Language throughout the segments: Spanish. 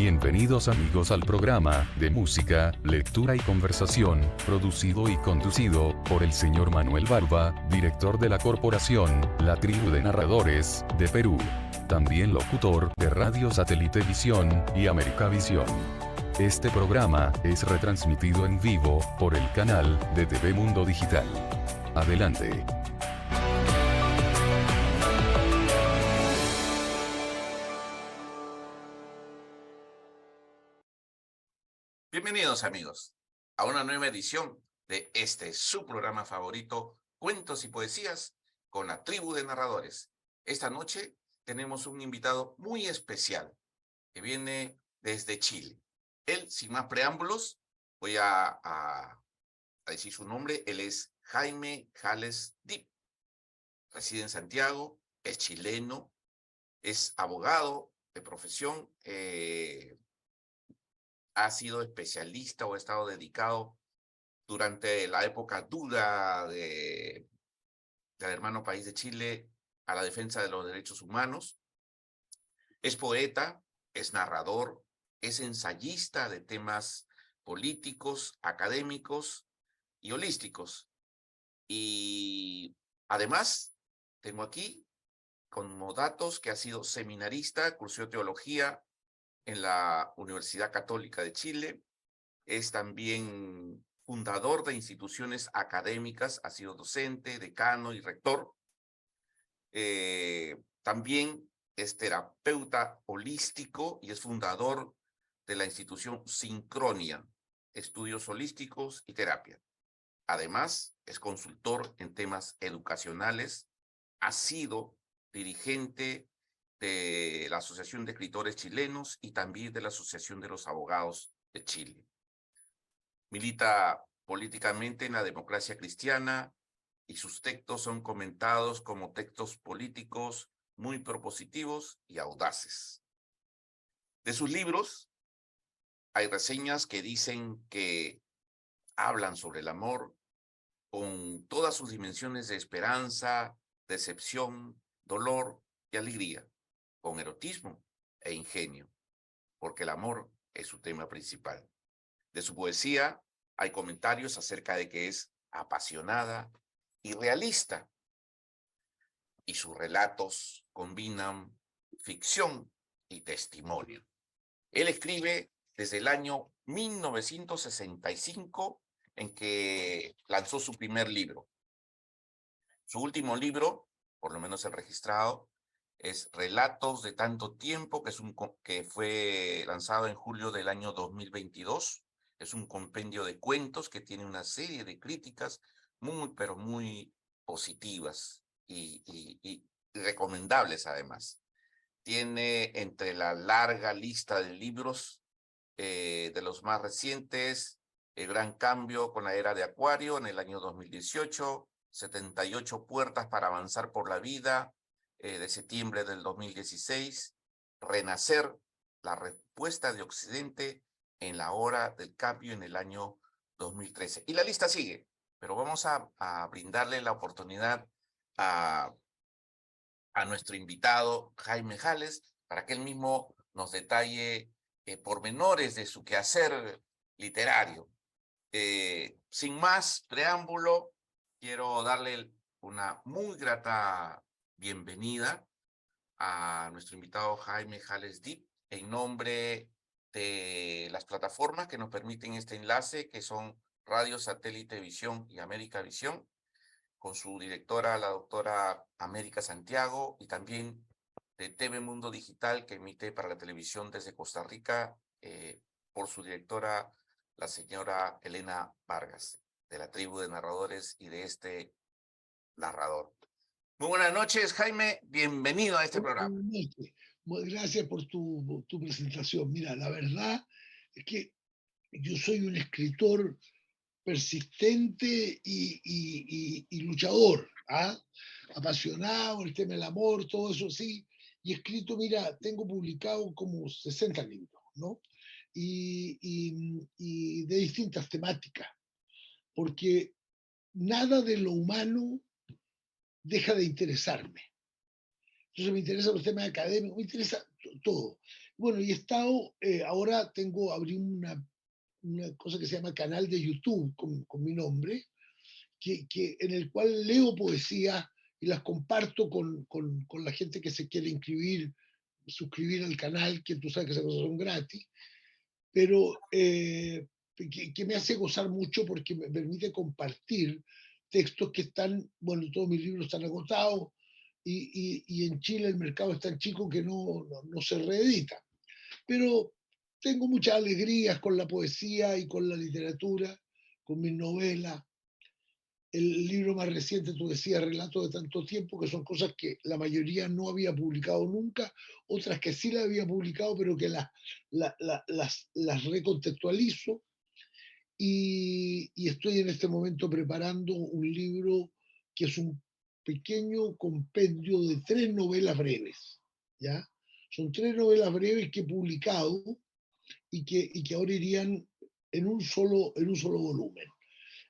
Bienvenidos amigos al programa de música, lectura y conversación, producido y conducido por el señor Manuel Barba, director de la corporación La Tribu de Narradores de Perú. También locutor de Radio Satélite Visión y América Visión. Este programa es retransmitido en vivo por el canal de TV Mundo Digital. Adelante. Bienvenidos amigos a una nueva edición de su programa favorito, Cuentos y Poesías con la Tribu de Narradores. Esta noche tenemos un invitado muy especial que viene desde Chile. Él, sin más preámbulos, voy a decir su nombre. Él es Jaime Jales Dip. Reside en Santiago, es chileno, es abogado de profesión, ha sido especialista o ha estado dedicado durante la época dura del hermano país de Chile a la defensa de los derechos humanos. Es poeta, es narrador, es ensayista de temas políticos, académicos y holísticos. Y además, tengo aquí como datos que ha sido seminarista, cursó teología en la Universidad Católica de Chile, es también fundador de instituciones académicas, ha sido docente, decano y rector. También es terapeuta holístico y es fundador de la institución Sincronia, Estudios Holísticos y Terapia. Además, es consultor en temas educacionales, ha sido dirigente de la Asociación de Escritores Chilenos y también de la Asociación de los Abogados de Chile. Milita políticamente en la democracia cristiana y sus textos son comentados como textos políticos muy propositivos y audaces. De sus libros hay reseñas que dicen que hablan sobre el amor con todas sus dimensiones de esperanza, decepción, dolor y alegría, con erotismo e ingenio, porque el amor es su tema principal. De su poesía hay comentarios acerca de que es apasionada y realista, y sus relatos combinan ficción y testimonio. Él escribe desde el año 1965, en que lanzó su primer libro. Su último libro, por lo menos el registrado, es Relatos de tanto tiempo, que fue lanzado en julio del año 2022. Es un compendio de cuentos que tiene una serie de críticas pero muy positivas y recomendables además. Tiene entre la larga lista de libros de los más recientes, El Gran Cambio con la Era de Acuario en el año 2018, 78 Puertas para Avanzar por la Vida, de septiembre del 2016, Renacer, la respuesta de Occidente en la hora del cambio en el año 2013. Y la lista sigue, pero vamos a brindarle la oportunidad a nuestro invitado Jaime Jales para que él mismo nos detalle pormenores de su quehacer literario. Sin más preámbulo, quiero darle una muy grata bienvenida a nuestro invitado Jaime Jales Dip en nombre de las plataformas que nos permiten este enlace, que son Radio Satélite Visión y América Visión, con su directora, la doctora América Santiago, y también de TV Mundo Digital, que emite para la televisión desde Costa Rica, por su directora, la señora Elena Vargas, de la Tribu de Narradores y de este narrador. Muy buenas noches, Jaime. Bienvenido a este programa. Gracias por tu presentación. Mira, la verdad es que yo soy un escritor persistente y luchador, ¿ah? Apasionado, el tema del amor, todo eso sí. Y escrito, mira, tengo publicado como 60 libros, ¿no? Y de distintas temáticas, porque nada de lo humano deja de interesarme. Entonces me interesan los temas académicos, me interesa todo. Bueno, y he estado, ahora abrí una cosa que se llama canal de YouTube con mi nombre, en el cual leo poesía y las comparto con la gente que se quiere inscribir, suscribir al canal, que tú sabes que esas cosas son gratis, pero que me hace gozar mucho porque me permite compartir textos que están, bueno, todos mis libros están agotados y en Chile el mercado es tan chico que no se reedita. Pero tengo muchas alegrías con la poesía y con la literatura, con mis novelas. El libro más reciente, tú decías, Relatos de tanto tiempo, que son cosas que la mayoría no había publicado nunca, otras que sí las había publicado, pero que las recontextualizo. Y estoy en este momento preparando un libro que es un pequeño compendio de 3 novelas breves, ¿ya? Son 3 novelas breves que he publicado y que ahora irían en un solo volumen,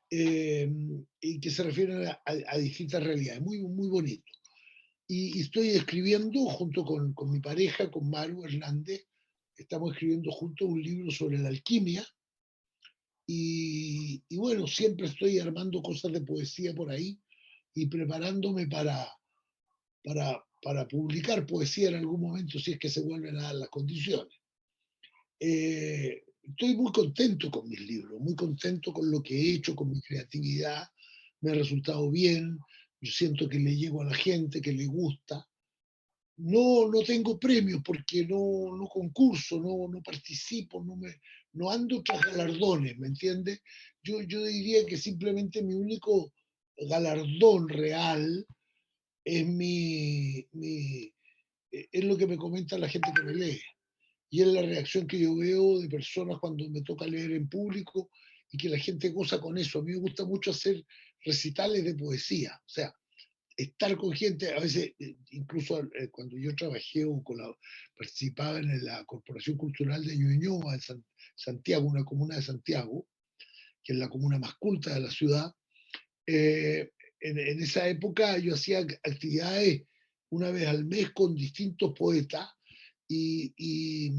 y que se refieren a distintas realidades, muy, muy bonito. Y estoy escribiendo junto con mi pareja, con Maru Hernández, estamos escribiendo juntos un libro sobre la alquimia, y bueno, siempre estoy armando cosas de poesía por ahí y preparándome para publicar poesía en algún momento si es que se vuelven a dar las condiciones. Estoy muy contento con mis libros, muy contento con lo que he hecho, con mi creatividad, me ha resultado bien, yo siento que le llego a la gente, que le gusta. No tengo premios porque no concurso, no participo, no ando tras galardones, ¿me entiendes? Yo diría que simplemente mi único galardón real es es lo que me comenta la gente que me lee. Y es la reacción que yo veo de personas cuando me toca leer en público y que la gente goza con eso. A mí me gusta mucho hacer recitales de poesía, o sea, estar con gente, a veces, incluso cuando yo trabajé participaba en la Corporación Cultural de Ñuñoa, en Santiago, una comuna de Santiago, que es la comuna más culta de la ciudad. En esa época yo hacía actividades una vez al mes con distintos poetas y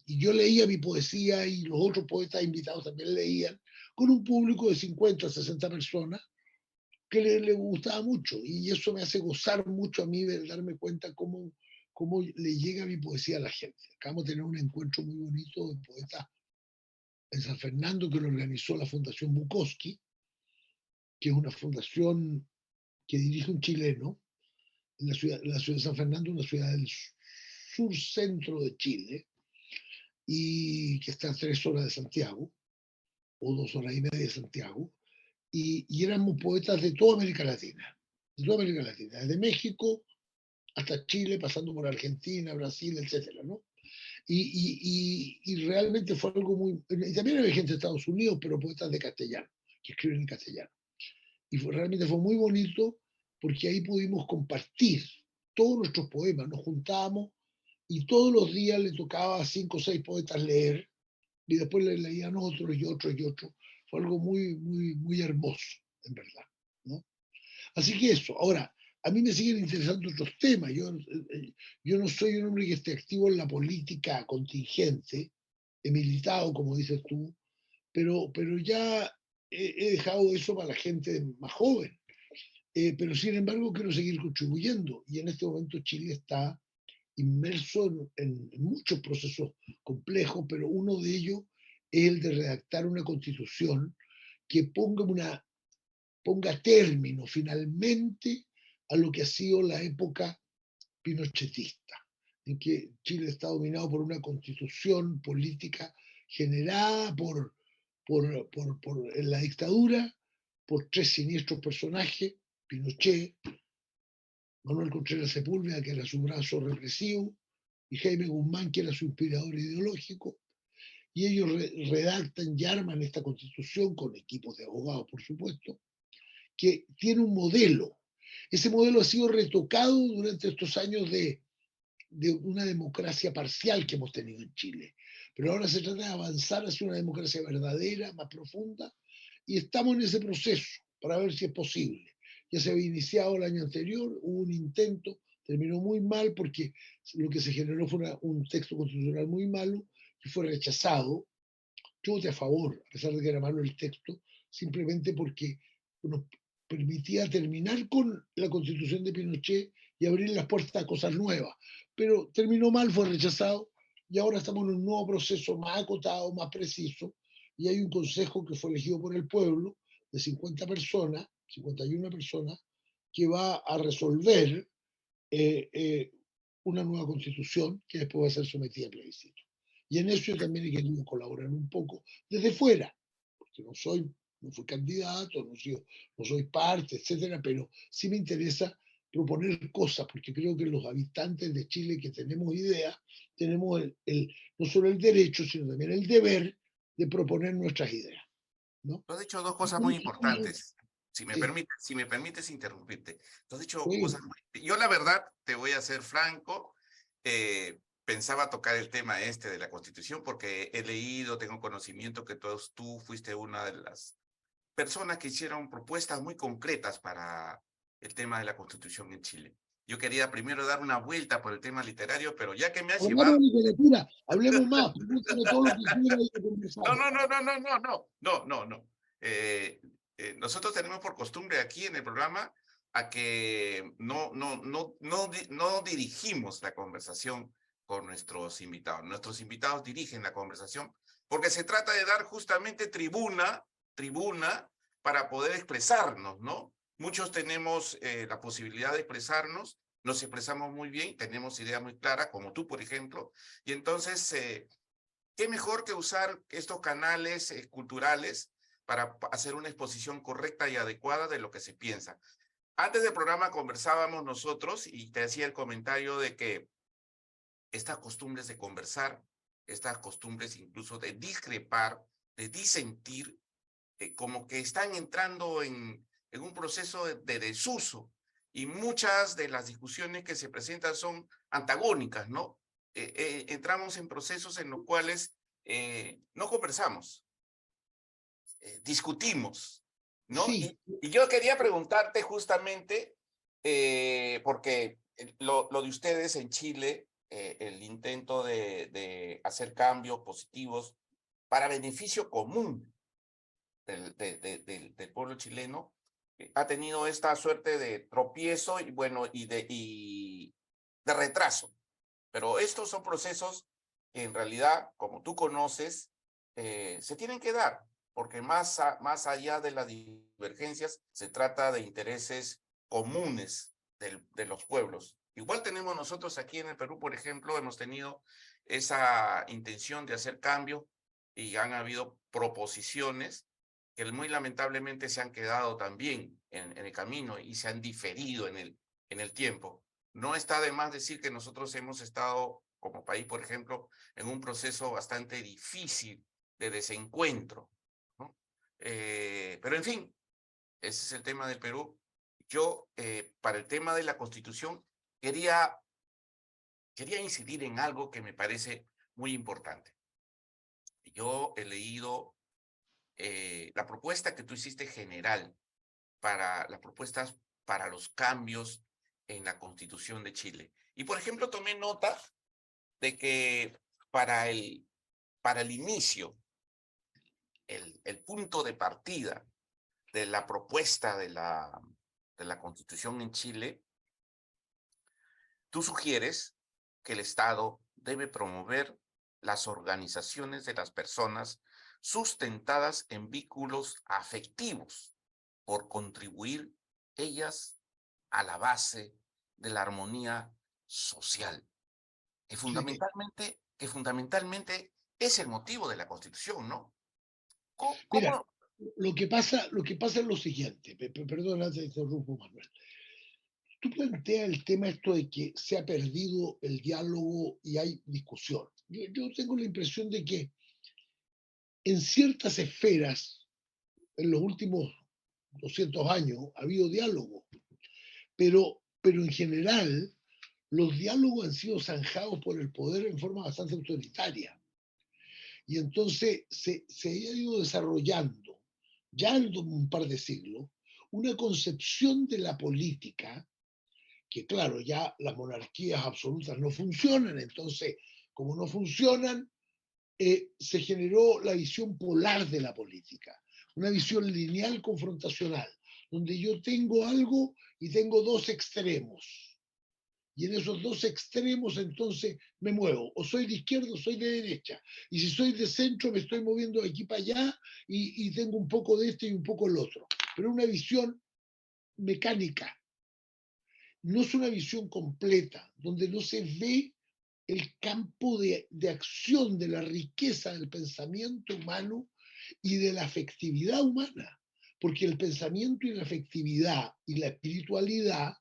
yo leía mi poesía y los otros poetas invitados también leían, con un público de 50, 60 personas que le gustaba mucho, y eso me hace gozar mucho a mí de darme cuenta cómo le llega mi poesía a la gente. Acabamos de tener un encuentro muy bonito de poetas en San Fernando que lo organizó la Fundación Bukowski, que es una fundación que dirige un chileno en la ciudad de San Fernando, una ciudad del sur centro de Chile, y que está a 3 horas de Santiago, o 2 horas y media de Santiago, y éramos poetas de toda América Latina, desde México hasta Chile, pasando por Argentina, Brasil, etcétera, ¿no? Y realmente fue algo muy... Y también había gente de Estados Unidos, pero poetas de castellano, que escriben en castellano. Y realmente fue muy bonito porque ahí pudimos compartir todos nuestros poemas, nos juntábamos y todos los días le tocaba a 5 o 6 poetas leer y después le leían otros y otros y otros. Fue algo muy, muy, muy hermoso, en verdad, ¿no? Así que eso. Ahora, a mí me siguen interesando otros temas. Yo no soy un hombre que esté activo en la política contingente, he militado, como dices tú, pero ya he dejado eso para la gente más joven. Pero sin embargo quiero seguir contribuyendo y en este momento Chile está inmerso en muchos procesos complejos, pero uno de ellos es el de redactar una constitución que ponga término finalmente a lo que ha sido la época pinochetista, en que Chile está dominado por una constitución política generada en la dictadura por 3 siniestros personajes: Pinochet, Manuel Contreras Sepúlveda, que era su brazo represivo, y Jaime Guzmán, que era su inspirador ideológico, y ellos redactan y arman esta constitución con equipos de abogados, por supuesto, que tiene un modelo. Ese modelo ha sido retocado durante estos años de una democracia parcial que hemos tenido en Chile. Pero ahora se trata de avanzar hacia una democracia verdadera, más profunda, y estamos en ese proceso para ver si es posible. Ya se había iniciado el año anterior, hubo un intento, Terminó muy mal porque lo que se generó fue un texto constitucional muy malo y fue rechazado. Yo voté a favor, a pesar de que era malo el texto, simplemente porque nos permitía terminar con la constitución de Pinochet y abrir las puertas a cosas nuevas. Pero terminó mal, fue rechazado y ahora estamos en un nuevo proceso más acotado, más preciso, y hay un consejo que fue elegido por el pueblo de 50 personas, 51 personas, que va a resolver eh, eh, una nueva constitución que después va a ser sometida a plebiscito. Y en eso yo también he querido colaborar un poco desde fuera, porque no fui candidato, no soy parte, etcétera, pero sí me interesa proponer cosas, porque creo que los habitantes de Chile que tenemos ideas, tenemos no solo el derecho, sino también el deber de proponer nuestras ideas, ¿no? Tú has dicho dos cosas muy importantes. Sí, Si me permites interrumpirte. Tú has dicho sí. cosas muy... Yo la verdad, te voy a ser franco, pensaba tocar el tema este de la Constitución porque he leído, tengo conocimiento que tú fuiste una de las personas que hicieron propuestas muy concretas para el tema de la Constitución en Chile. Yo quería primero dar una vuelta por el tema literario, pero ya que me has Hablamos llevado... de literatura, hablemos más, pregúntame todo lo que quiera y lo No, conversamos. no, no, no, no, no, no, no, no, no. Nosotros tenemos por costumbre aquí en el programa a que no dirigimos la conversación con nuestros invitados. Nuestros invitados dirigen la conversación porque se trata de dar justamente tribuna para poder expresarnos, ¿no? Muchos tenemos la posibilidad de expresarnos, nos expresamos muy bien, tenemos ideas muy claras, como tú, por ejemplo, y entonces qué mejor que usar estos canales culturales para hacer una exposición correcta y adecuada de lo que se piensa. Antes del programa conversábamos nosotros y te hacía el comentario de que estas costumbres de conversar, estas costumbres incluso de discrepar, de disentir, como que están entrando en un proceso de desuso y muchas de las discusiones que se presentan son antagónicas, ¿no? Entramos en procesos en los cuales no conversamos, discutimos, ¿no? Sí, Y yo quería preguntarte justamente, porque lo de ustedes en Chile, el intento de hacer cambios positivos para beneficio común del pueblo chileno, ha tenido esta suerte de tropiezo y bueno, y de retraso. Pero estos son procesos que en realidad, como tú conoces, se tienen que dar, porque más allá de las divergencias, se trata de intereses comunes de los pueblos. Igual tenemos nosotros aquí en el Perú, por ejemplo, hemos tenido esa intención de hacer cambio y han habido proposiciones que muy lamentablemente se han quedado también en el camino y se han diferido en el tiempo. No está de más decir que nosotros hemos estado, como país, por ejemplo, en un proceso bastante difícil de desencuentro, ¿no? Pero en fin, ese es el tema del Perú. Yo, para el tema de la Constitución, quería incidir en algo que me parece muy importante. Yo he leído la propuesta que tú hiciste general para las propuestas para los cambios en la Constitución de Chile. Y, por ejemplo, tomé nota de que para el inicio, el punto de partida de la propuesta de la Constitución en Chile, tú sugieres que el Estado debe promover las organizaciones de las personas sustentadas en vínculos afectivos por contribuir ellas a la base de la armonía social, sí. que fundamentalmente es el motivo de la Constitución, ¿no? Mira, ¿Cómo? lo que pasa es lo siguiente, perdona, te interrumpo, Manuel. Tú planteas el tema esto de que se ha perdido el diálogo y hay discusión. Yo tengo la impresión de que en ciertas esferas, en los últimos 200 años, ha habido diálogo, pero en general los diálogos han sido zanjados por el poder en forma bastante autoritaria. Y entonces se ha ido desarrollando, ya en un par de siglos, una concepción de la política que claro, ya las monarquías absolutas no funcionan, entonces, como no funcionan, se generó la visión polar de la política, una visión lineal confrontacional, donde yo tengo algo y tengo dos extremos. Y en esos dos extremos entonces me muevo. O soy de izquierda o soy de derecha. Y si soy de centro me estoy moviendo de aquí para allá y tengo un poco de este y un poco el otro. Pero una visión mecánica. No es una visión completa, donde no se ve el campo de acción de la riqueza del pensamiento humano y de la afectividad humana. Porque el pensamiento y la afectividad y la espiritualidad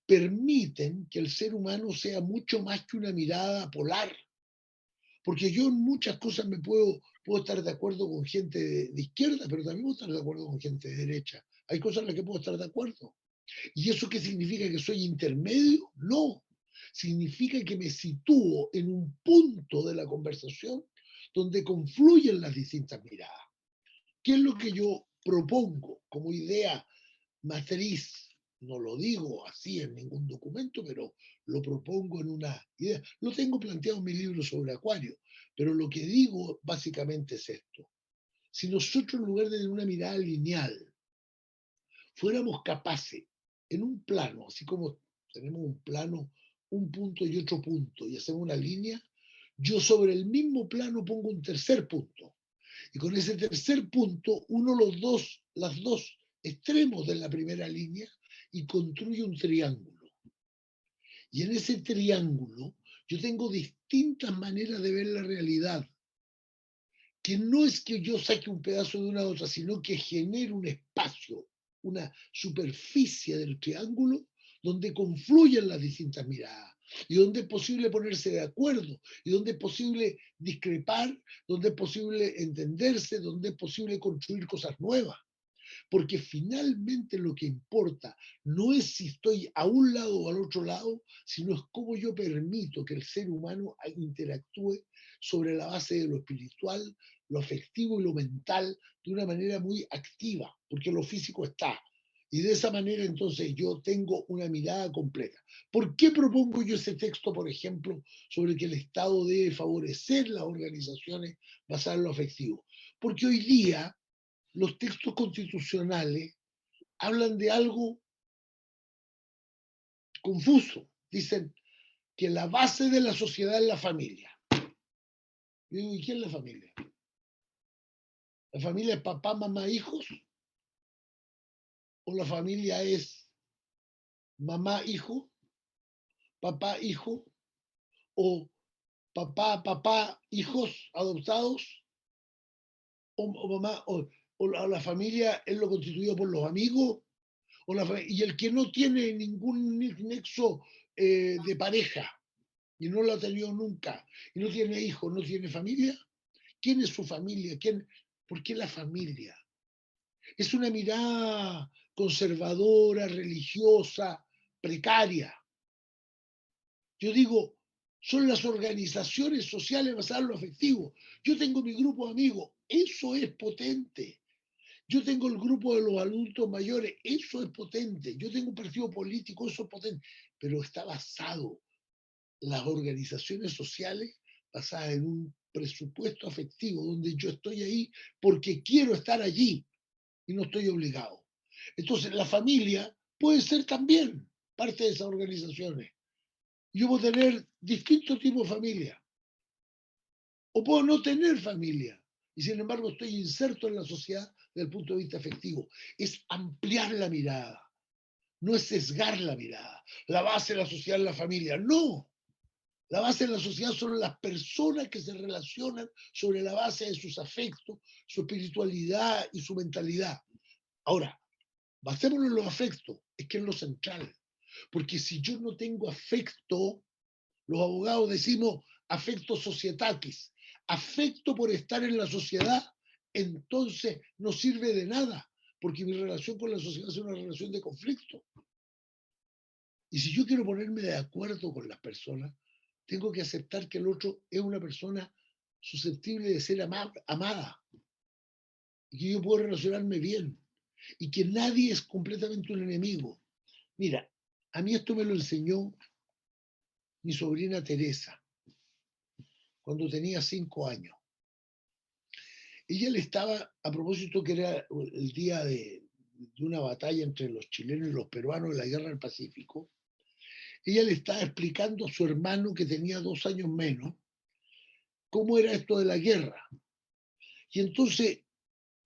permiten que el ser humano sea mucho más que una mirada polar. Porque yo en muchas cosas puedo estar de acuerdo con gente de izquierda, pero también puedo estar de acuerdo con gente de derecha. Hay cosas en las que puedo estar de acuerdo. ¿Y eso qué significa? ¿Que soy intermedio? No. Significa que me sitúo en un punto de la conversación donde confluyen las distintas miradas. ¿Qué es lo que yo propongo como idea matriz? No lo digo así en ningún documento, pero lo propongo en una idea. Lo tengo planteado en mi libro sobre Acuario, pero lo que digo básicamente es esto. Si nosotros en lugar de tener una mirada lineal fuéramos capaces en un plano, así como tenemos un plano, un punto y otro punto, y hacemos una línea, yo sobre el mismo plano pongo un tercer punto. Y con ese tercer punto, las dos extremos de la primera línea y construye un triángulo. Y en ese triángulo yo tengo distintas maneras de ver la realidad, que no es que yo saque un pedazo de una a otra, sino que genere un espacio, una superficie del triángulo donde confluyen las distintas miradas y donde es posible ponerse de acuerdo y donde es posible discrepar, donde es posible entenderse, donde es posible construir cosas nuevas. Porque finalmente lo que importa no es si estoy a un lado o al otro lado, sino es cómo yo permito que el ser humano interactúe sobre la base de lo espiritual, lo afectivo y lo mental de una manera muy activa, porque lo físico está. Y de esa manera entonces yo tengo una mirada completa. ¿Por qué propongo yo ese texto, por ejemplo, sobre que el Estado debe favorecer las organizaciones basadas en lo afectivo? Porque hoy día los textos constitucionales hablan de algo confuso. Dicen que la base de la sociedad es la familia. Yo digo, ¿y quién es la familia? ¿La familia es papá, mamá, hijos? ¿O la familia es mamá, hijo, papá, hijo? ¿O papá, papá, hijos adoptados? ¿O mamá, o la familia es lo constituido por los amigos? Y el que no tiene ningún nexo de pareja, y no lo ha tenido nunca, y no tiene hijos, no tiene familia, ¿quién es su familia? ¿Por qué la familia? Es una mirada conservadora, religiosa, precaria. Yo digo, son las organizaciones sociales basadas en lo afectivo. Yo tengo mi grupo de amigos, eso es potente. Yo tengo el grupo de los adultos mayores, eso es potente. Yo tengo un partido político, eso es potente. Pero está basado las organizaciones sociales basadas en un presupuesto afectivo, donde yo estoy ahí porque quiero estar allí y no estoy obligado. Entonces, la familia puede ser también parte de esas organizaciones. Yo puedo tener distintos tipos de familia, o puedo no tener familia, y sin embargo estoy inserto en la sociedad desde el punto de vista afectivo. Es ampliar la mirada, no es sesgar la mirada. La base de la sociedad es la familia, no. La base de la sociedad son las personas que se relacionan sobre la base de sus afectos, su espiritualidad y su mentalidad. Ahora, basémonos en los afectos, es que es lo central. Porque si yo no tengo afecto, los abogados decimos afecto societatis, afecto por estar en la sociedad, entonces no sirve de nada, porque mi relación con la sociedad es una relación de conflicto. Y si yo quiero ponerme de acuerdo con las personas, tengo que aceptar que el otro es una persona susceptible de ser amada y que yo puedo relacionarme bien y que nadie es completamente un enemigo. Mira, A mí esto me lo enseñó mi sobrina Teresa, cuando tenía 5 años. Ella le estaba, a propósito que era el día de una batalla entre los chilenos y los peruanos en la Guerra del Pacífico, ella le estaba explicando a su hermano, que tenía 2 años menos, cómo era esto de la guerra. Y entonces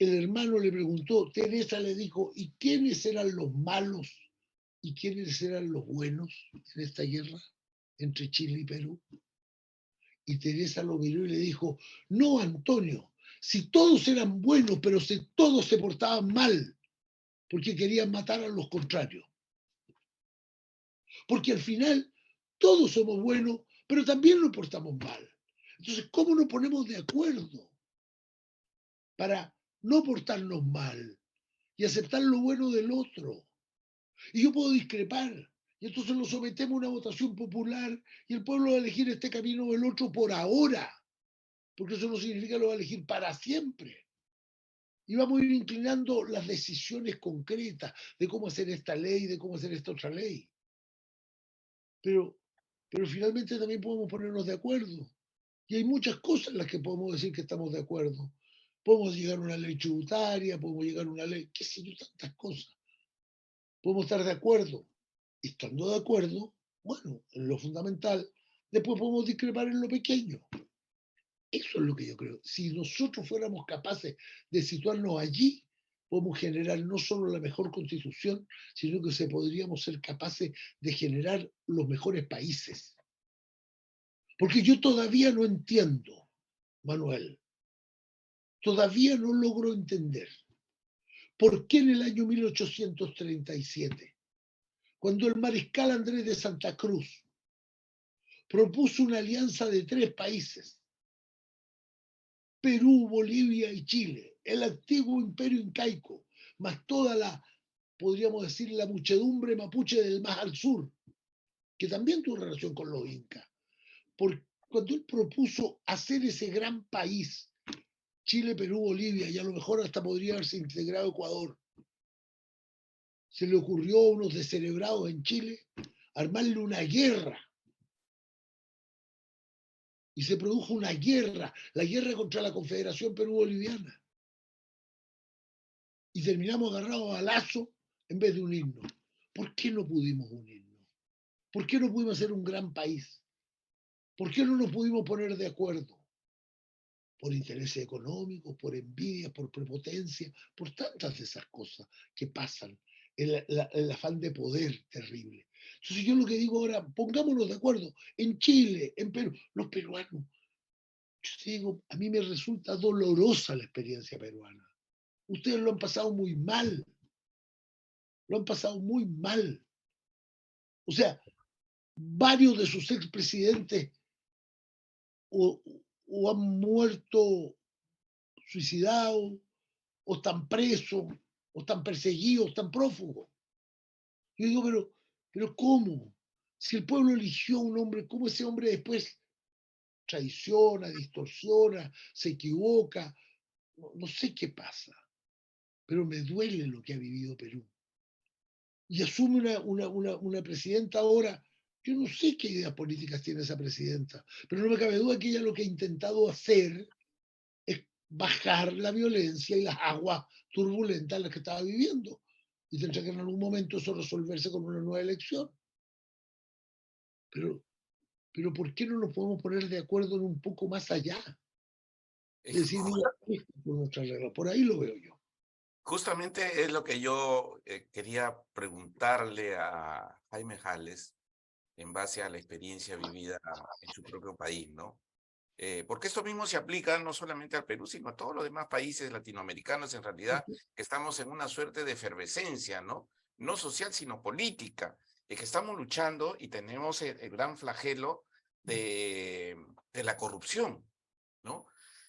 el hermano le preguntó, Teresa le dijo, ¿y quiénes eran los malos y quiénes eran los buenos en esta guerra entre Chile y Perú? Y Teresa lo miró y le dijo, no, Antonio, si todos eran buenos, pero si todos se portaban mal, porque querían matar a los contrarios. Porque al final todos somos buenos, pero también nos portamos mal. Entonces, ¿cómo nos ponemos de acuerdo para no portarnos mal y aceptar lo bueno del otro? Y yo puedo discrepar, y entonces lo sometemos a una votación popular y el pueblo va a elegir este camino o el otro por ahora, porque eso no significa que lo va a elegir para siempre. Y vamos a ir inclinando las decisiones concretas de cómo hacer esta ley, de cómo hacer esta otra ley. Pero, pero finalmente también podemos ponernos de acuerdo. Y hay muchas cosas en las que podemos decir que estamos de acuerdo. Podemos llegar a una ley tributaria, podemos llegar a una ley, qué sé yo, tantas cosas. Podemos estar de acuerdo. Y estando de acuerdo, bueno, en lo fundamental, después podemos discrepar en lo pequeño. Eso es lo que yo creo. Si nosotros fuéramos capaces de situarnos allí, podemos generar no solo la mejor constitución, sino que podríamos ser capaces de generar los mejores países. Porque yo todavía no entiendo, Manuel, todavía no logro entender por qué en el año 1837, cuando el mariscal Andrés de Santa Cruz propuso una alianza de 3 países, Perú, Bolivia y Chile, el antiguo imperio incaico, más toda la, podríamos decir, la muchedumbre mapuche del más al sur, que también tuvo relación con los incas. Porque cuando él propuso hacer ese gran país, Chile, Perú, Bolivia, y a lo mejor hasta podría haberse integrado Ecuador, se le ocurrió a unos descerebrados en Chile armarle una guerra. Y se produjo una guerra, la guerra contra la Confederación Perú-Boliviana. Y terminamos agarrados a lazo en vez de unirnos. ¿Por qué no pudimos unirnos? ¿Por qué no pudimos hacer un gran país? ¿Por qué no nos pudimos poner de acuerdo? Por intereses económicos, por envidia, por prepotencia, por tantas de esas cosas que pasan, el afán de poder terrible. Entonces yo lo que digo ahora, pongámonos de acuerdo, en Chile, en Perú, los peruanos, yo digo, a mí me resulta dolorosa la experiencia peruana. Ustedes lo han pasado muy mal, lo han pasado muy mal. O sea, varios de sus expresidentes o, o han muerto suicidados, o están presos, o están perseguidos, o están prófugos. Yo digo, pero ¿cómo? Si el pueblo eligió a un hombre, ¿cómo ese hombre después traiciona, distorsiona, se equivoca? No sé qué pasa, pero me duele lo que ha vivido Perú. Y asume una presidenta ahora, yo no sé qué ideas políticas tiene esa presidenta, pero no me cabe duda que ella lo que ha intentado hacer es bajar la violencia y las aguas turbulentas en las que estaba viviendo. Y tendrá que en algún momento eso resolverse con una nueva elección. Pero, pero ¿por qué no nos podemos poner de acuerdo en un poco más allá? Es decir, mira, esto es nuestra regla. Por ahí lo veo yo. Justamente es lo que yo quería preguntarle a Jaime Jales en base a la experiencia vivida en su propio país, ¿no? Porque esto mismo se aplica no solamente al Perú, sino a todos los demás países latinoamericanos, en realidad, que estamos en una suerte de efervescencia, ¿no? No social, sino política, y que estamos luchando y tenemos el gran flagelo de la corrupción, ¿no?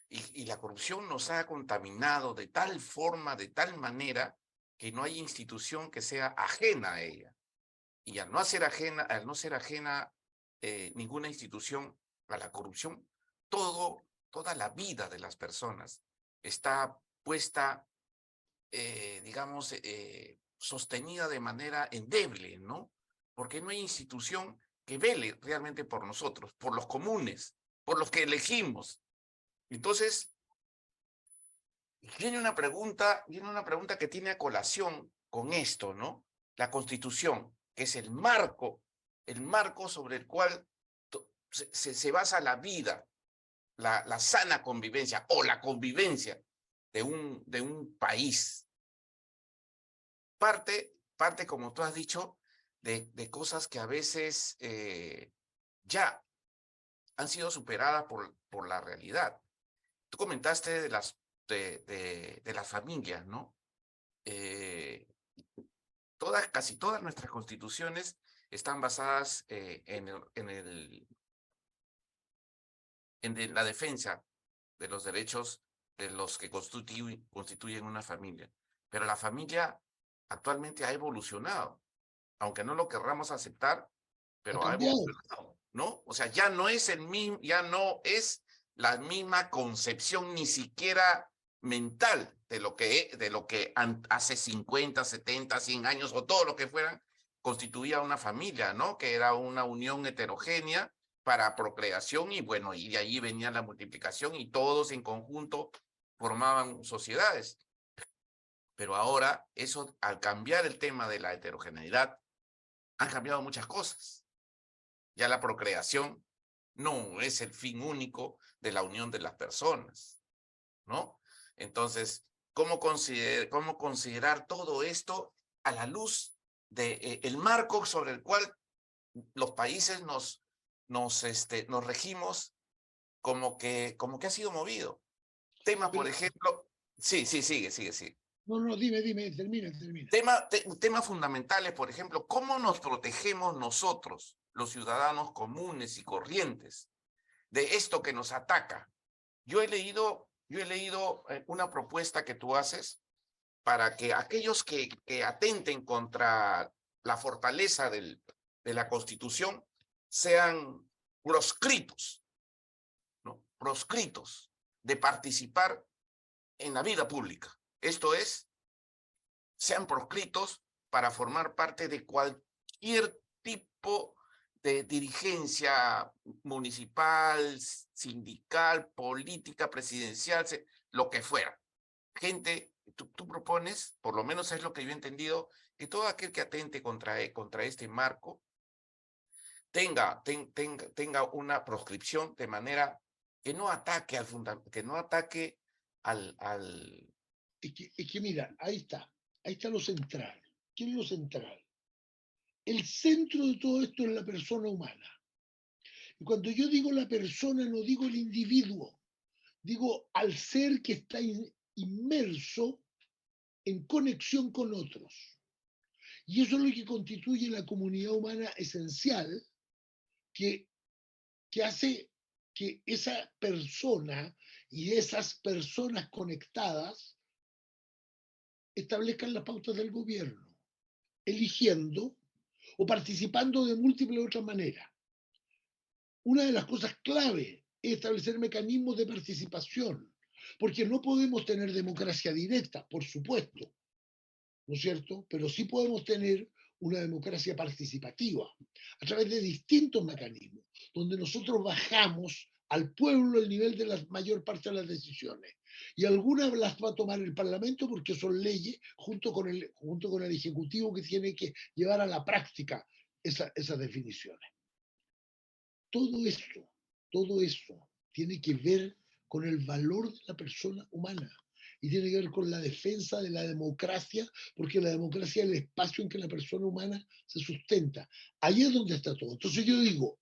Y la corrupción nos ha contaminado de tal forma, de tal manera, que no hay institución que sea ajena a ella. Y al no ser ajena ninguna institución a la corrupción, toda la vida de las personas está puesta, digamos, sostenida de manera endeble, ¿no? porque no hay institución que vele realmente por nosotros, por los comunes, por los que elegimos. Entonces, viene una pregunta que tiene a colación con esto, ¿no? La Constitución, que es el marco sobre el cual se basa la vida, la sana convivencia o la convivencia de un país. Parte, como tú has dicho, de cosas que a veces ya han sido superadas por la realidad. Tú comentaste de las familias, ¿no? Casi todas nuestras constituciones están basadas en la defensa de los derechos de los que constituyen una familia. Pero la familia actualmente ha evolucionado, aunque no lo querramos aceptar, Ha pero ha cambiado. evolucionado, ¿no? O sea, ya no es la misma concepción ni siquiera mental de lo que hace 50, 70, 100 años o todo lo que fueran constituía una familia, ¿no? Que era una unión heterogénea para procreación y bueno, y de ahí venía la multiplicación y todos en conjunto formaban sociedades. Pero ahora, eso, al cambiar el tema de la heterogeneidad, han cambiado muchas cosas. Ya la procreación no es el fin único de la unión de las personas, ¿no? Entonces, ¿cómo considerar todo esto a la luz del marco sobre el cual los países nos regimos como que ha sido movido? Temas, por Pero, ejemplo, sí, sigue. no, dime, termina. Temas fundamentales, por ejemplo, ¿cómo nos protegemos nosotros, los ciudadanos comunes y corrientes, de esto que nos ataca? Yo he leído una propuesta que tú haces para que aquellos que atenten contra la fortaleza de la Constitución sean proscritos, ¿no? Proscritos de participar en la vida pública. Esto es, sean proscritos para formar parte de cualquier tipo de dirigencia municipal, sindical, política, presidencial, lo que fuera. Gente, tú propones, por lo menos es lo que yo he entendido, que todo aquel que atente contra este marco tenga una proscripción de manera que no ataque al Es que mira, ahí está lo central. ¿Qué es lo central? El centro de todo esto es la persona humana. Y cuando yo digo la persona, no digo el individuo, digo al ser que está inmerso en conexión con otros. Y eso es lo que constituye la comunidad humana esencial que hace que esa persona y esas personas conectadas establezcan las pautas del gobierno, eligiendo o participando de múltiples otras maneras. Una de las cosas clave es establecer mecanismos de participación, porque no podemos tener democracia directa, por supuesto, ¿no es cierto? Pero sí podemos tener una democracia participativa a través de distintos mecanismos, donde nosotros bajamos al pueblo el nivel de la mayor parte de las decisiones. Y algunas las va a tomar el Parlamento porque son leyes junto con el Ejecutivo que tiene que llevar a la práctica esas definiciones. Todo eso tiene que ver con el valor de la persona humana y tiene que ver con la defensa de la democracia, porque la democracia es el espacio en que la persona humana se sustenta. Ahí es donde está todo. Entonces yo digo,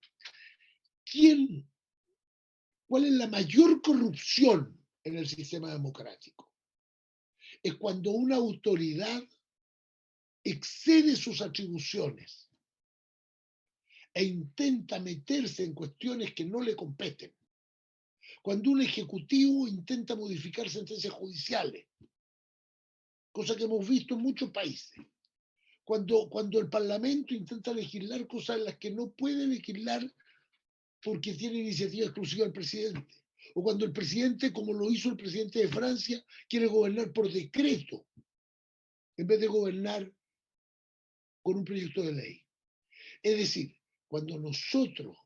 ¿cuál es la mayor corrupción en el sistema democrático? Es cuando una autoridad excede sus atribuciones e intenta meterse en cuestiones que no le competen. Cuando un ejecutivo intenta modificar sentencias judiciales, cosa que hemos visto en muchos países. Cuando el Parlamento intenta legislar cosas en las que no puede legislar porque tiene iniciativa exclusiva del presidente. O cuando el presidente, como lo hizo el presidente de Francia, quiere gobernar por decreto en vez de gobernar con un proyecto de ley. Es decir, cuando nosotros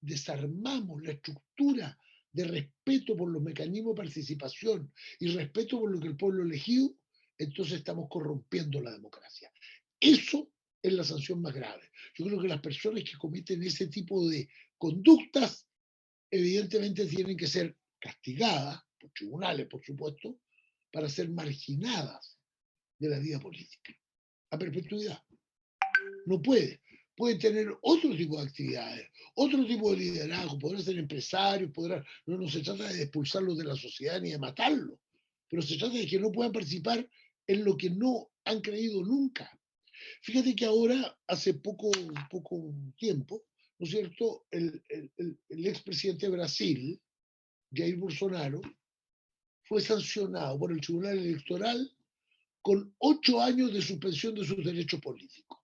desarmamos la estructura de respeto por los mecanismos de participación y respeto por lo que el pueblo eligió, entonces estamos corrompiendo la democracia. Eso es la sanción más grave. Yo creo que las personas que cometen ese tipo de conductas evidentemente tienen que ser castigadas por tribunales, por supuesto, para ser marginadas de la vida política a perpetuidad. No puede. Pueden tener otro tipo de actividades, otro tipo de liderazgo, podrán ser empresarios, no se trata de expulsarlos de la sociedad ni de matarlos, pero se trata de que no puedan participar en lo que no han creído nunca. Fíjate que ahora, hace poco tiempo, ¿no es cierto?, el expresidente de Brasil, Jair Bolsonaro, fue sancionado por el Tribunal Electoral con 8 años de suspensión de sus derechos políticos.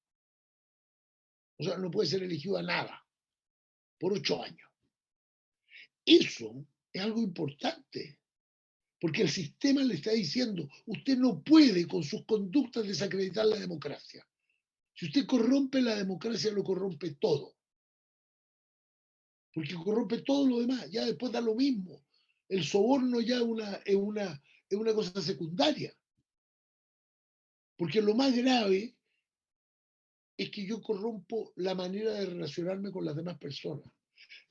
O sea, no puede ser elegido a nada por 8 años. Eso es algo importante, porque el sistema le está diciendo, usted no puede con sus conductas desacreditar la democracia. Si usted corrompe la democracia, lo corrompe todo. Porque corrompe todo lo demás, ya después da lo mismo. El soborno ya es una cosa secundaria. Porque lo más grave es que yo corrompo la manera de relacionarme con las demás personas.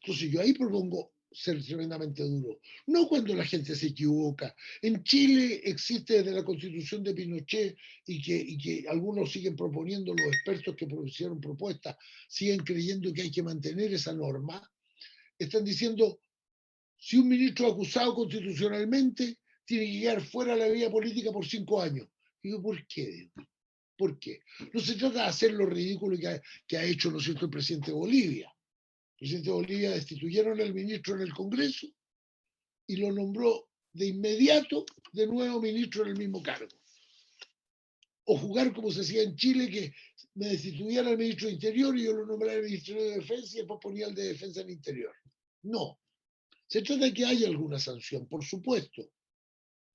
Entonces yo ahí propongo ser tremendamente duro. No cuando la gente se equivoca. En Chile existe desde la Constitución de Pinochet y que algunos siguen proponiendo, los expertos que hicieron propuestas, siguen creyendo que hay que mantener esa norma. Están diciendo, si un ministro acusado constitucionalmente tiene que quedar fuera de la vida política por 5 años. Digo, ¿por qué? ¿Por qué? No se trata de hacer lo ridículo que ha hecho, ¿no es cierto?, el presidente de Bolivia. El presidente de Bolivia destituyeron al ministro en el Congreso y lo nombró de inmediato de nuevo ministro en el mismo cargo. O jugar como se hacía en Chile, que me destituían al ministro de Interior y yo lo nombraba ministro de Defensa y después ponía al de Defensa en Interior. No. Se trata de que haya alguna sanción, por supuesto.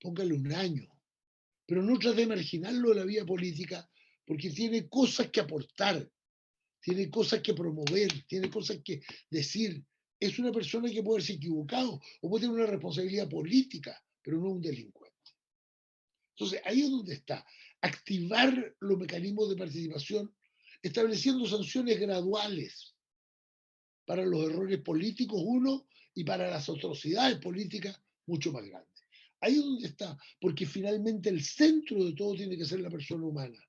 Póngale un año. Pero no trate de marginarlo de la vida política porque tiene cosas que aportar, tiene cosas que promover, tiene cosas que decir. Es una persona que puede haberse equivocado o puede tener una responsabilidad política, pero no un delincuente. Entonces, ahí es donde está. Activar los mecanismos de participación, estableciendo sanciones graduales para los errores políticos, uno, y para las atrocidades políticas, mucho más grandes. Ahí es donde está, porque finalmente el centro de todo tiene que ser la persona humana.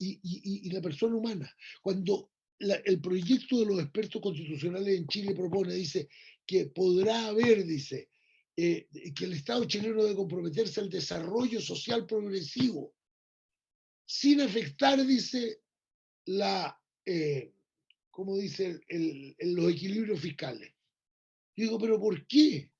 Y la persona humana. Cuando el proyecto de los expertos constitucionales en Chile propone, dice, que podrá haber, dice, que el Estado chileno debe comprometerse al desarrollo social progresivo, sin afectar, dice, como dice, los equilibrios fiscales. Yo digo, ¿pero por qué?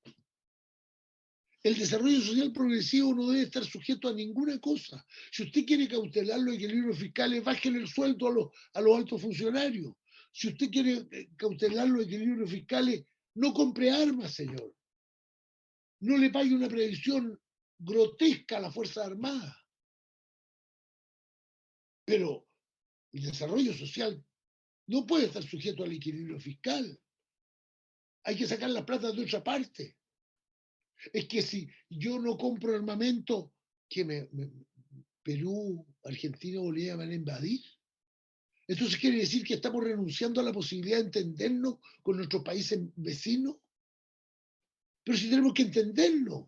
El desarrollo social progresivo no debe estar sujeto a ninguna cosa. Si usted quiere cautelar los equilibrios fiscales, bájele el sueldo a los altos funcionarios. Si usted quiere cautelar los equilibrios fiscales, no compre armas, señor. No le pague una previsión grotesca a las Fuerzas Armadas. Pero el desarrollo social no puede estar sujeto al equilibrio fiscal. Hay que sacar las plata de otra parte. Es que si yo no compro armamento, que Perú, Argentina, Bolivia van a invadir. Entonces quiere decir que estamos renunciando a la posibilidad de entendernos con nuestros países vecinos. Pero si tenemos que entendernos.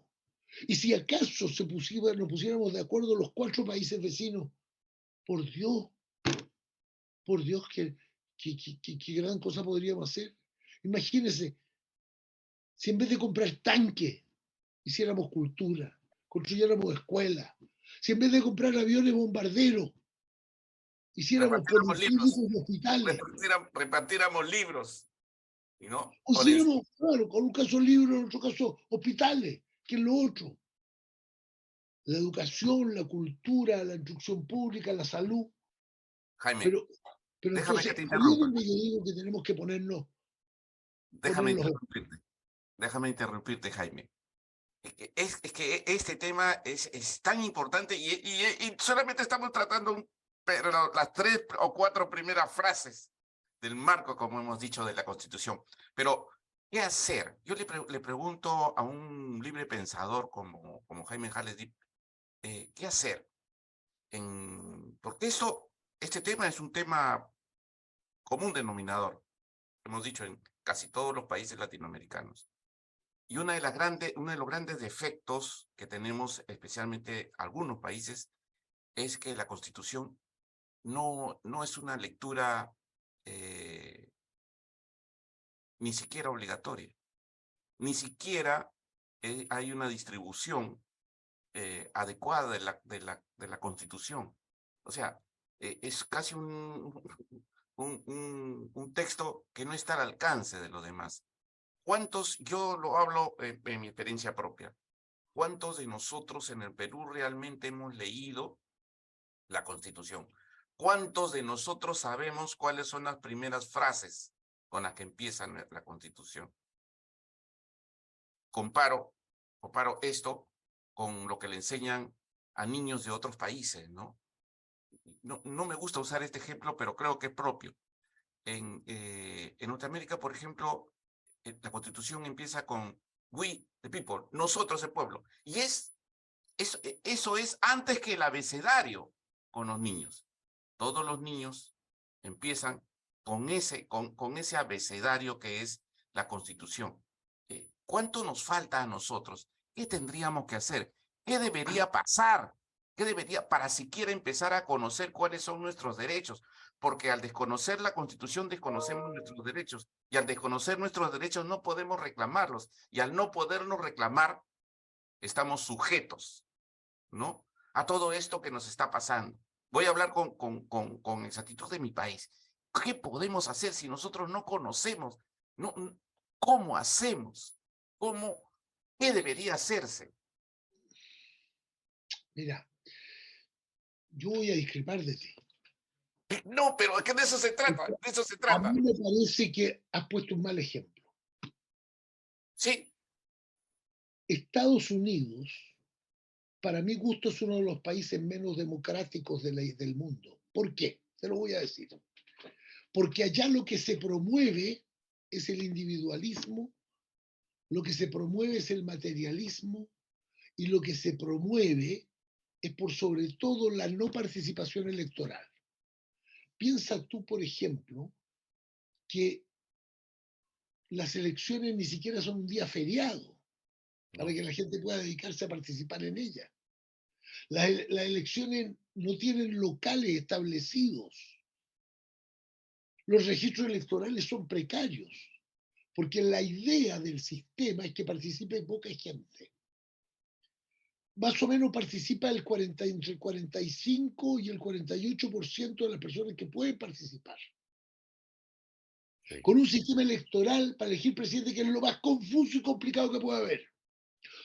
Y si acaso nos pusiéramos de acuerdo los 4 países vecinos, por Dios, qué gran cosa podríamos hacer. Imagínense, si en vez de comprar tanques, hiciéramos cultura, construyéramos escuelas, si en vez de comprar aviones bombarderos, hiciéramos policlínicos y hospitales, repartiéramos libros, ¿no? o hiciéramos, claro, con un caso libros, en otro caso hospitales, que es lo otro. La educación, la cultura, la instrucción pública, la salud. Jaime, Pero déjame entonces, que te ahí es interrumpa. donde yo digo que tenemos que ponernos. Déjame interrumpirte, Jaime. Es que este tema es tan importante y solamente estamos tratando pero las 3 o 4 primeras frases del marco, como hemos dicho, de la Constitución. Pero, ¿qué hacer? Yo le pregunto a un libre pensador como Jaime Jales Dipp, ¿qué hacer? Porque este tema es un tema común denominador, hemos dicho, en casi todos los países latinoamericanos. Y uno de los grandes defectos que tenemos, especialmente algunos países, es que la Constitución no es una lectura ni siquiera obligatoria. Ni siquiera hay una distribución adecuada de la Constitución. O sea, es casi un texto que no está al alcance de los demás. ¿Cuántos, yo lo hablo en mi experiencia propia, cuántos de nosotros en el Perú realmente hemos leído la Constitución? ¿Cuántos de nosotros sabemos cuáles son las primeras frases con las que empieza la Constitución? Comparo esto con lo que le enseñan a niños de otros países, ¿no? No me gusta usar este ejemplo, pero creo que es propio. En Norteamérica, por ejemplo, la Constitución empieza con "We, the people", nosotros el pueblo. Y eso es antes que el abecedario con los niños. Todos los niños empiezan con ese abecedario que es la Constitución. ¿Cuánto nos falta a nosotros? ¿Qué tendríamos que hacer? ¿Qué debería pasar? ¿Qué debería para siquiera empezar a conocer cuáles son nuestros derechos? Porque al desconocer la Constitución desconocemos nuestros derechos, y al desconocer nuestros derechos no podemos reclamarlos, y al no podernos reclamar estamos sujetos, ¿no?, a todo esto que nos está pasando. Voy a hablar con exactitud de mi país. ¿Qué podemos hacer si nosotros no conocemos? No, ¿cómo hacemos? ¿Qué debería hacerse? Mira, yo voy a discrepar de ti. No, pero es que de eso se trata, de eso se A trata. mí me parece que has puesto un mal ejemplo. Sí, Estados Unidos, para mi gusto, es uno de los países menos democráticos del mundo. ¿Por qué? Te lo voy a decir. Porque allá lo que se promueve es el individualismo, lo que se promueve es el materialismo, y lo que se promueve es por sobre todo la no participación electoral. Piensa tú, por ejemplo, que las elecciones ni siquiera son un día feriado para no, que la gente pueda dedicarse a participar en ellas. Las elecciones no tienen locales establecidos. Los registros electorales son precarios, porque la idea del sistema es que participe poca gente. Más o menos participa entre el 45 y el 48% de las personas que pueden participar. sí. Con un sistema electoral para elegir presidente que es lo más confuso y complicado que puede haber,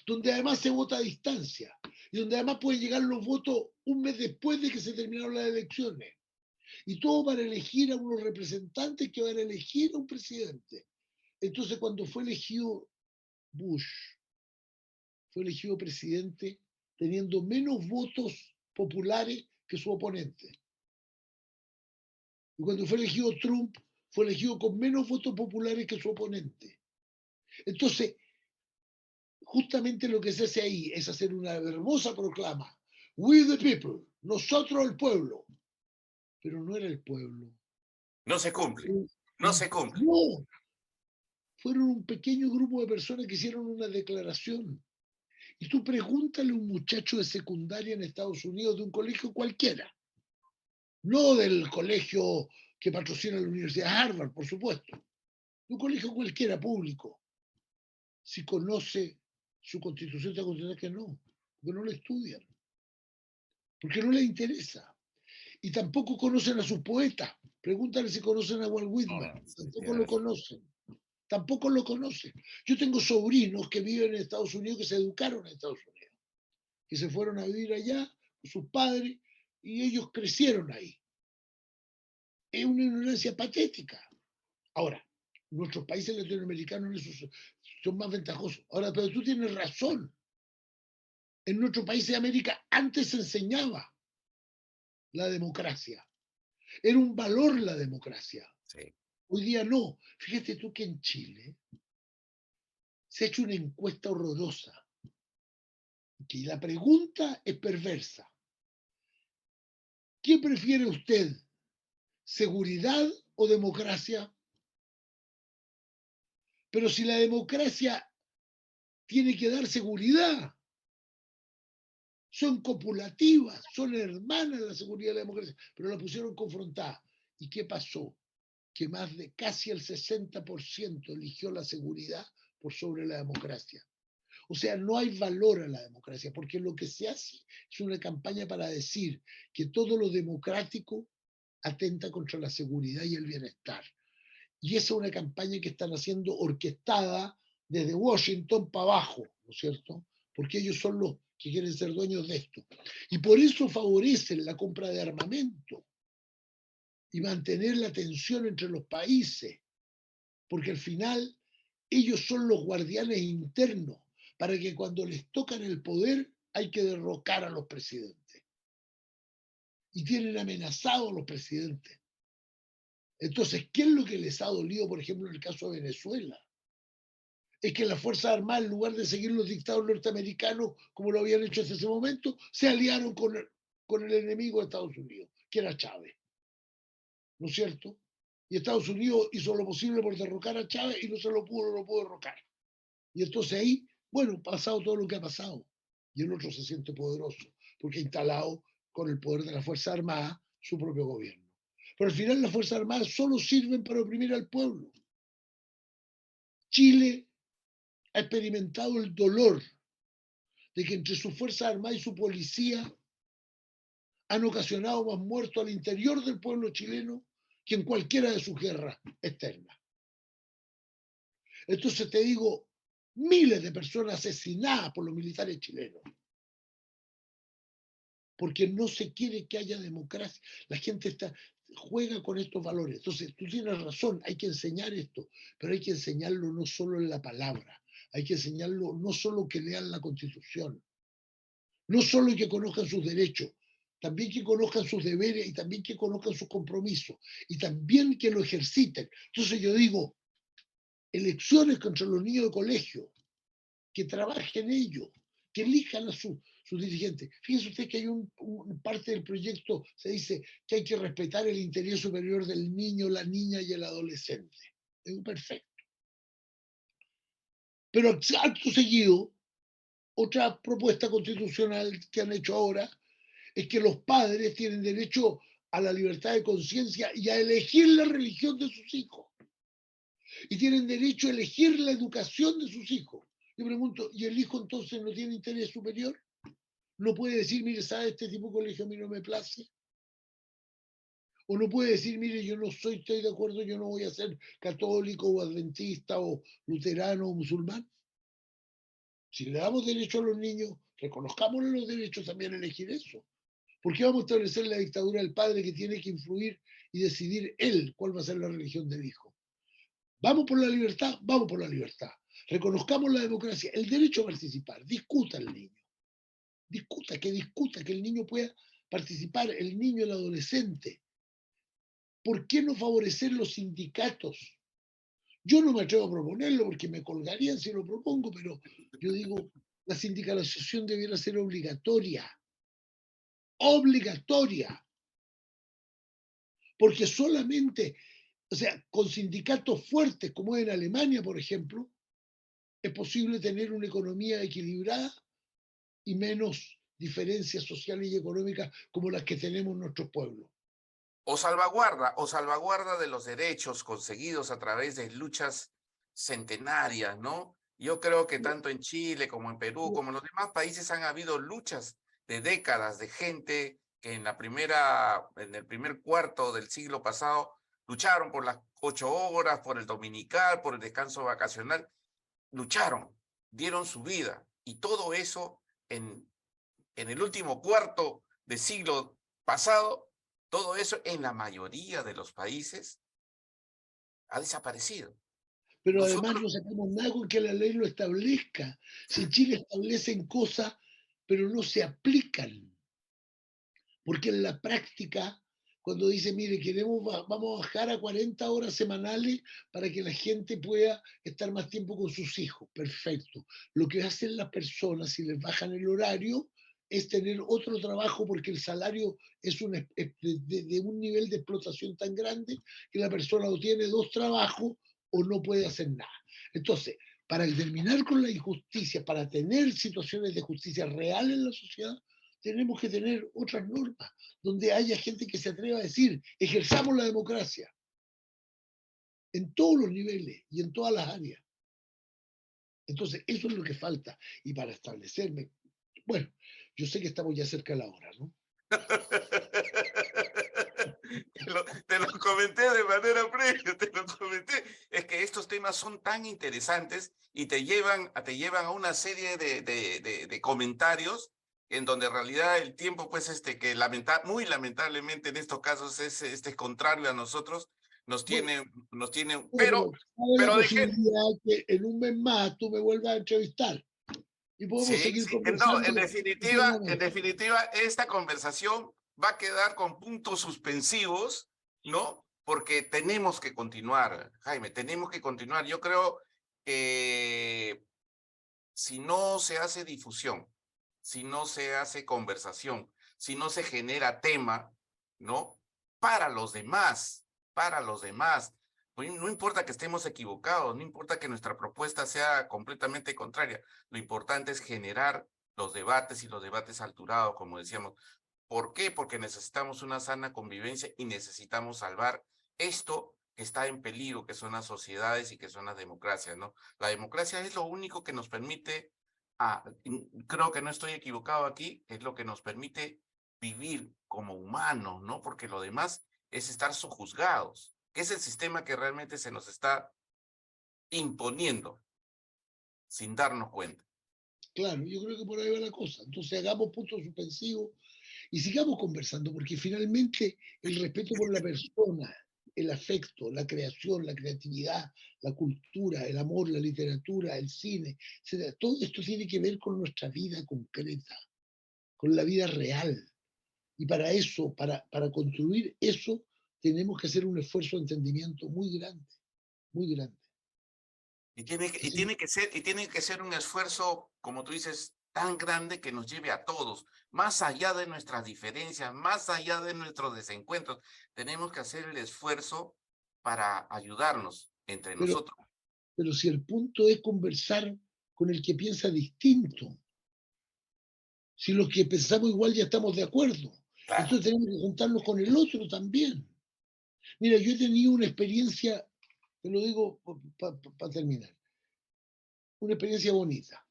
donde además se vota a distancia y donde además pueden llegar los votos un mes después de que se terminaron las elecciones. Y todo para elegir a unos representantes que van a elegir a un presidente. Entonces, cuando fue elegido Bush, fue elegido presidente teniendo menos votos populares que su oponente. Y cuando fue elegido Trump, fue elegido con menos votos populares que su oponente. Entonces, justamente lo que se hace ahí es hacer una hermosa proclama. We the people, nosotros el pueblo. Pero no era el pueblo. No se cumple, no se cumple. No, fueron un pequeño grupo de personas que hicieron una declaración. Y tú pregúntale a un muchacho de secundaria en Estados Unidos, de un colegio cualquiera, no del colegio que patrocina la Universidad de Harvard, por supuesto, de un colegio cualquiera público, si conoce su constitución, te considera que no, porque no la estudian, porque no les interesa. Y tampoco conocen a sus poetas. Pregúntale si conocen a Walt No, Whitman. no, sí, Tampoco tiene lo razón. conocen. Tampoco lo conocen. Yo tengo sobrinos que viven en Estados Unidos, que se educaron en Estados Unidos, que se fueron a vivir allá con sus padres y ellos crecieron ahí. Es una ignorancia patética. Ahora, nuestros países latinoamericanos en eso son más ventajosos. Ahora, pero tú tienes razón. En nuestros países de América antes se enseñaba la democracia. Era un valor la democracia. Sí. Hoy día no. Fíjate tú que en Chile se ha hecho una encuesta horrorosa, que la pregunta es perversa. ¿Qué prefiere usted? ¿Seguridad o democracia? Pero si la democracia tiene que dar seguridad, son copulativas, son hermanas la seguridad y la democracia, pero la pusieron confrontada. ¿Y qué pasó? Que más de casi el 60% eligió la seguridad por sobre la democracia. O sea, no hay valor a la democracia, porque lo que se hace es una campaña para decir que todo lo democrático atenta contra la seguridad y el bienestar. Y esa es una campaña que están haciendo orquestada desde Washington para abajo, ¿no es cierto? Porque ellos son los que quieren ser dueños de esto. Y por eso favorecen la compra de armamento y mantener la tensión entre los países, porque al final ellos son los guardianes internos para que cuando les tocan el poder hay que derrocar a los presidentes. Y tienen amenazados a los presidentes. Entonces, ¿qué es lo que les ha dolido, por ejemplo, en el caso de Venezuela? Es que las Fuerzas Armadas, en lugar de seguir los dictados norteamericanos como lo habían hecho hasta ese momento, se aliaron con el enemigo de Estados Unidos, que era Chávez. ¿No es cierto? Y Estados Unidos hizo lo posible por derrocar a Chávez y no se lo pudo derrocar. Y entonces ahí, bueno, ha pasado todo lo que ha pasado. Y el otro se siente poderoso, porque ha instalado con el poder de la Fuerza Armada su propio gobierno. Pero al final las Fuerzas Armadas solo sirven para oprimir al pueblo. Chile ha experimentado el dolor de que entre su Fuerza Armada y su policía han ocasionado más muertos al interior del pueblo chileno que en cualquiera de sus guerras externas. Entonces te digo, miles de personas asesinadas por los militares chilenos, porque no se quiere que haya democracia. La gente juega con estos valores. Entonces, tú tienes razón, hay que enseñar esto, pero hay que enseñarlo no solo en la palabra, hay que enseñarlo no solo que lean la Constitución, no solo que conozcan sus derechos, también que conozcan sus deberes y también que conozcan sus compromisos y también que lo ejerciten. Entonces yo digo, elecciones contra los niños de colegio, que trabajen ellos, que elijan a sus dirigentes. Fíjense usted que hay parte del proyecto, se dice que hay que respetar el interés superior del niño, la niña y el adolescente. Es perfecto. Pero acto seguido, otra propuesta constitucional que han hecho ahora es que los padres tienen derecho a la libertad de conciencia y a elegir la religión de sus hijos. Y tienen derecho a elegir la educación de sus hijos. Yo pregunto, ¿y el hijo entonces no tiene interés superior? ¿No puede decir, mire, sabe, este tipo de colegio a mí no me place? ¿O no puede decir, mire, yo no estoy de acuerdo, yo no voy a ser católico o adventista o luterano o musulmán? Si le damos derecho a los niños, reconozcamos los derechos también a elegir eso. ¿Por qué vamos a establecer la dictadura del padre que tiene que influir y decidir él cuál va a ser la religión del hijo? ¿Vamos por la libertad? Vamos por la libertad. Reconozcamos la democracia, el derecho a participar. Discuta el niño. Discuta, que el niño pueda participar, el niño, el adolescente. ¿Por qué no favorecer los sindicatos? Yo no me atrevo a proponerlo porque me colgarían si lo propongo, pero yo digo, la sindicalización debiera ser obligatoria. Obligatoria. Porque solamente, o sea, con sindicatos fuertes como en Alemania, por ejemplo, es posible tener una economía equilibrada y menos diferencias sociales y económicas como las que tenemos en nuestros pueblos. O salvaguarda de los derechos conseguidos a través de luchas centenarias, ¿no? Yo creo que tanto en Chile como en Perú, como en los demás países, han habido luchas de décadas de gente que en el primer cuarto del siglo pasado, lucharon por las 8 horas, por el dominical, por el descanso vacacional, lucharon, dieron su vida, y todo eso en el último cuarto de siglo pasado, todo eso en la mayoría de los países ha desaparecido. Pero además Nosotros, no sacamos nada con que la ley lo establezca. Si en Chile establecen cosas, pero no se aplican. Porque en la práctica, cuando dice, mire, vamos a bajar a 40 horas semanales para que la gente pueda estar más tiempo con sus hijos, perfecto. Lo que hacen las personas si les bajan el horario es tener otro trabajo porque el salario es de un nivel de explotación tan grande que la persona o tiene dos trabajos o no puede hacer nada. Entonces, para terminar con la injusticia, para tener situaciones de justicia real en la sociedad, tenemos que tener otras normas donde haya gente que se atreva a decir, ejerzamos la democracia en todos los niveles y en todas las áreas. Entonces, eso es lo que falta. Y para establecerme, bueno, yo sé que estamos ya cerca de la hora, ¿no? Te lo comenté de manera previa, te lo comenté. Es que estos temas son tan interesantes y te llevan a una serie de comentarios en donde en realidad el tiempo, pues, que muy lamentablemente en estos casos es contrario a nosotros, Bueno, nos tiene, pero cabe la pero posibilidad que en un mes más tú me vuelvas a entrevistar y podemos sí, seguir sí, no, conversando en eternamente. definitiva, esta conversación va a quedar con puntos suspensivos, ¿no? Porque tenemos que continuar, Jaime, tenemos que continuar. Yo creo que si no se hace difusión, si no se hace conversación, si no se genera tema, ¿no? Para los demás. No importa que estemos equivocados, no importa que nuestra propuesta sea completamente contraria. Lo importante es generar los debates y los debates alturados, como decíamos. ¿Por qué? Porque necesitamos una sana convivencia y necesitamos salvar esto que está en peligro, que son las sociedades y que son las democracias, ¿no? La democracia es lo único que nos permite, creo que no estoy equivocado aquí, es lo que nos permite vivir como humanos, ¿no? Porque lo demás es estar sojuzgados, que es el sistema que realmente se nos está imponiendo sin darnos cuenta. Claro, yo creo que por ahí va la cosa. Entonces hagamos puntos suspensivos y sigamos conversando, porque finalmente el respeto por la persona, el afecto, la creación, la creatividad, la cultura, el amor, la literatura, el cine, etcétera, todo esto tiene que ver con nuestra vida concreta, con la vida real. Y para eso, para construir eso, tenemos que hacer un esfuerzo de entendimiento muy grande, muy grande. Así Tiene que ser un esfuerzo, como tú dices, tan grande que nos lleve a todos, más allá de nuestras diferencias, más allá de nuestros desencuentros. Tenemos que hacer el esfuerzo para ayudarnos entre pero, nosotros. pero si el punto es conversar con el que piensa distinto, si los que pensamos igual ya estamos de acuerdo, Claro. entonces tenemos que juntarnos con el otro también. Mira, yo he tenido una experiencia, te lo digo para terminar, una experiencia bonita.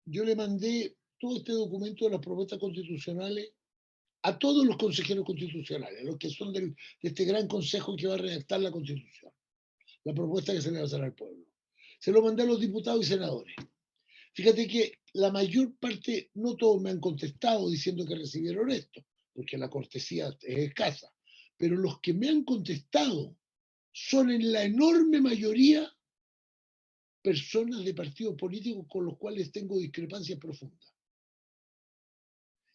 Yo le mandé todo este documento de las propuestas constitucionales a todos los consejeros constitucionales, los que son de este gran consejo que va a redactar la constitución, la propuesta que se le va a hacer al pueblo. Se lo mandé a los diputados y senadores. Fíjate que la mayor parte, no todos me han contestado diciendo que recibieron esto, porque la cortesía es escasa, pero los que me han contestado son en la enorme mayoría personas de partidos políticos con los cuales tengo discrepancias profundas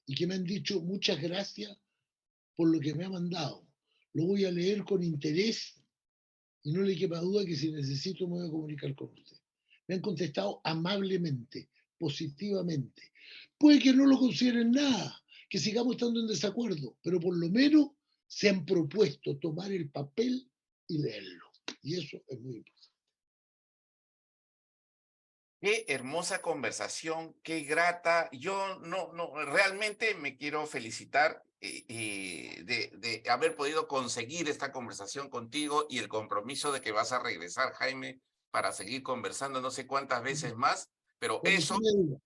y que me han dicho muchas gracias por lo que me ha mandado. Lo voy a leer con interés y no le quepa duda que si necesito me voy a comunicar con usted. Me han contestado amablemente, positivamente. Puede que no lo consideren nada, que sigamos estando en desacuerdo, pero por lo menos se han propuesto tomar el papel y leerlo. Y eso es muy importante. Qué hermosa conversación, qué grata. Yo realmente me quiero felicitar de haber podido conseguir esta conversación contigo y el compromiso de que vas a regresar, Jaime, para seguir conversando no sé cuántas veces más, pero Cuando usted me diga,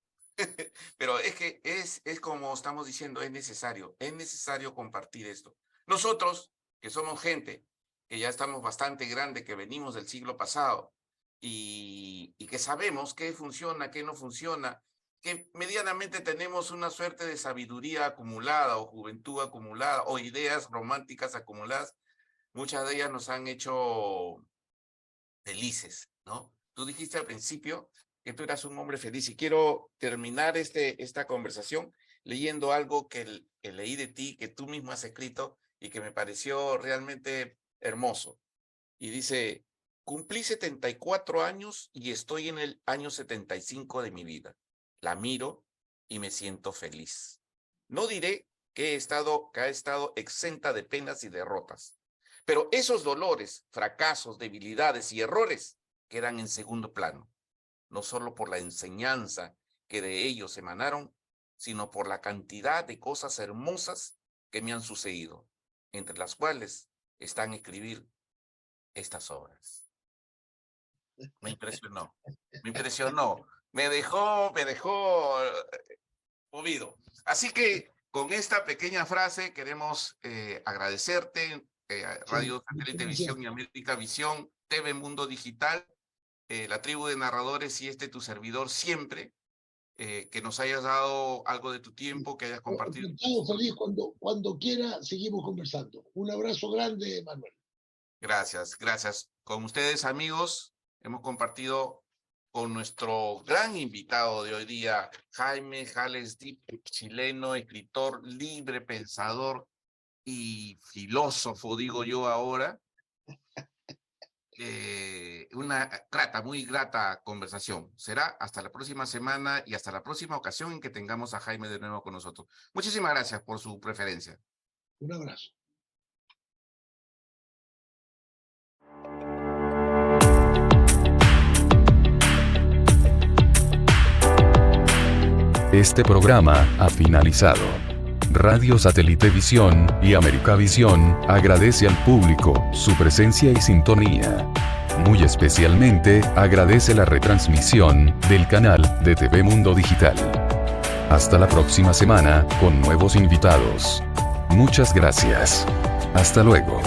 pero es como estamos diciendo, es necesario compartir esto. Nosotros, que somos gente, que ya estamos bastante grande, que venimos del siglo pasado, y que sabemos qué funciona, qué no funciona, que medianamente tenemos una suerte de sabiduría acumulada o juventud acumulada o ideas románticas acumuladas, muchas de ellas nos han hecho felices, ¿no? Tú dijiste al principio que tú eras un hombre feliz y quiero terminar esta conversación leyendo algo que leí de ti, que tú mismo has escrito y que me pareció realmente hermoso. Y dice, cumplí 74 años y estoy en el año 75 de mi vida. La miro y me siento feliz. No diré que ha estado exenta de penas y derrotas, pero esos dolores, fracasos, debilidades y errores quedan en segundo plano, no solo por la enseñanza que de ellos emanaron, sino por la cantidad de cosas hermosas que me han sucedido, entre las cuales están escribir estas obras. Me impresionó, me dejó movido. Así que con esta pequeña frase queremos agradecerte, Radio Satélite Visión y América Visión, TV Mundo Digital, la tribu de narradores y tu servidor siempre, que nos hayas dado algo de tu tiempo, que hayas compartido. Feliz cuando quiera, seguimos conversando. Un abrazo grande, Manuel. Gracias, gracias. Con ustedes, amigos, hemos compartido con nuestro gran invitado de hoy día, Jaime Jales Diep, chileno, escritor, libre pensador y filósofo, digo yo ahora. Una muy grata conversación. Será hasta la próxima semana y hasta la próxima ocasión en que tengamos a Jaime de nuevo con nosotros. Muchísimas gracias por su preferencia. Un abrazo. Este programa ha finalizado. Radio Satélite Visión y América Visión agradece al público su presencia y sintonía. Muy especialmente agradece la retransmisión del canal de TV Mundo Digital. Hasta la próxima semana con nuevos invitados. Muchas gracias. Hasta luego.